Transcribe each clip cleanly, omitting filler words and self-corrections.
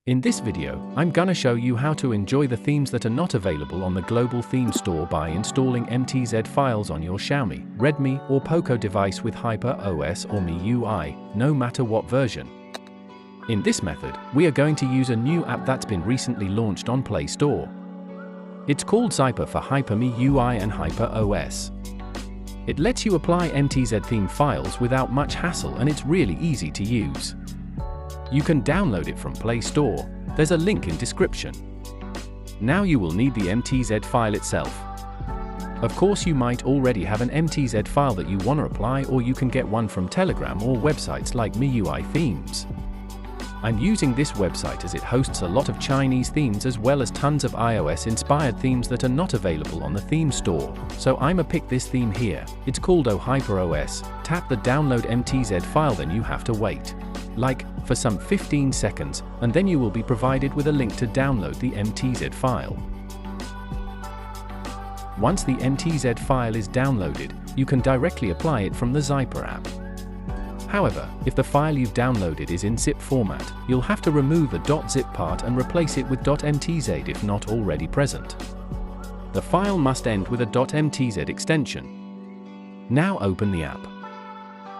In this video, I'm gonna show you how to enjoy the themes that are not available on the global theme store by installing MTZ files on your Xiaomi, Redmi, or Poco device with hyperos or MIUI, no matter what version. In this method, we are going to use a new app that's been recently launched on Play Store. It's called 𝗖𝗶𝗍𝗍 MIUI and hyperos. It lets you apply MTZ theme files without much hassle, and it's really easy to use. You can download it from Play Store. There's a link in description. Now you will need the MTZ file itself. Of course, you might already have an MTZ file that you want to apply, or you can get one from Telegram or websites like MIUI themes. I'm using this website as it hosts a lot of Chinese themes as well as tons of iOS-inspired themes that are not available on the theme store. So I'ma pick this theme here. It's called hyperos. Tap the download MTZ file, then you have to wait, for some 15 seconds, and then you will be provided with a link to download the MTZ file. Once the MTZ file is downloaded, you can directly apply it from the 𝗖𝗶 app. However, if the file you've downloaded is in zip format, you'll have to remove the .zip part and replace it with .mtz if not already present. The file must end with a .mtz extension. Now open the app.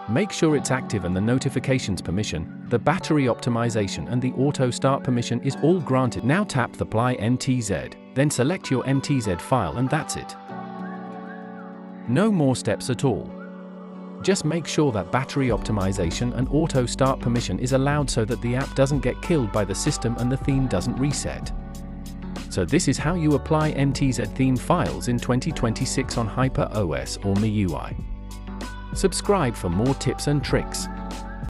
Make sure it's active and the notifications permission, the battery optimization and the auto start permission is all granted. Now tap the Apply MTZ, then select your MTZ file, and that's it. No more steps at all. Just make sure that battery optimization and auto start permission is allowed so that the app doesn't get killed by the system and the theme doesn't reset. So this is how you apply MTZ theme files in 2026 on hyperos or MIUI. Subscribe for more tips and tricks.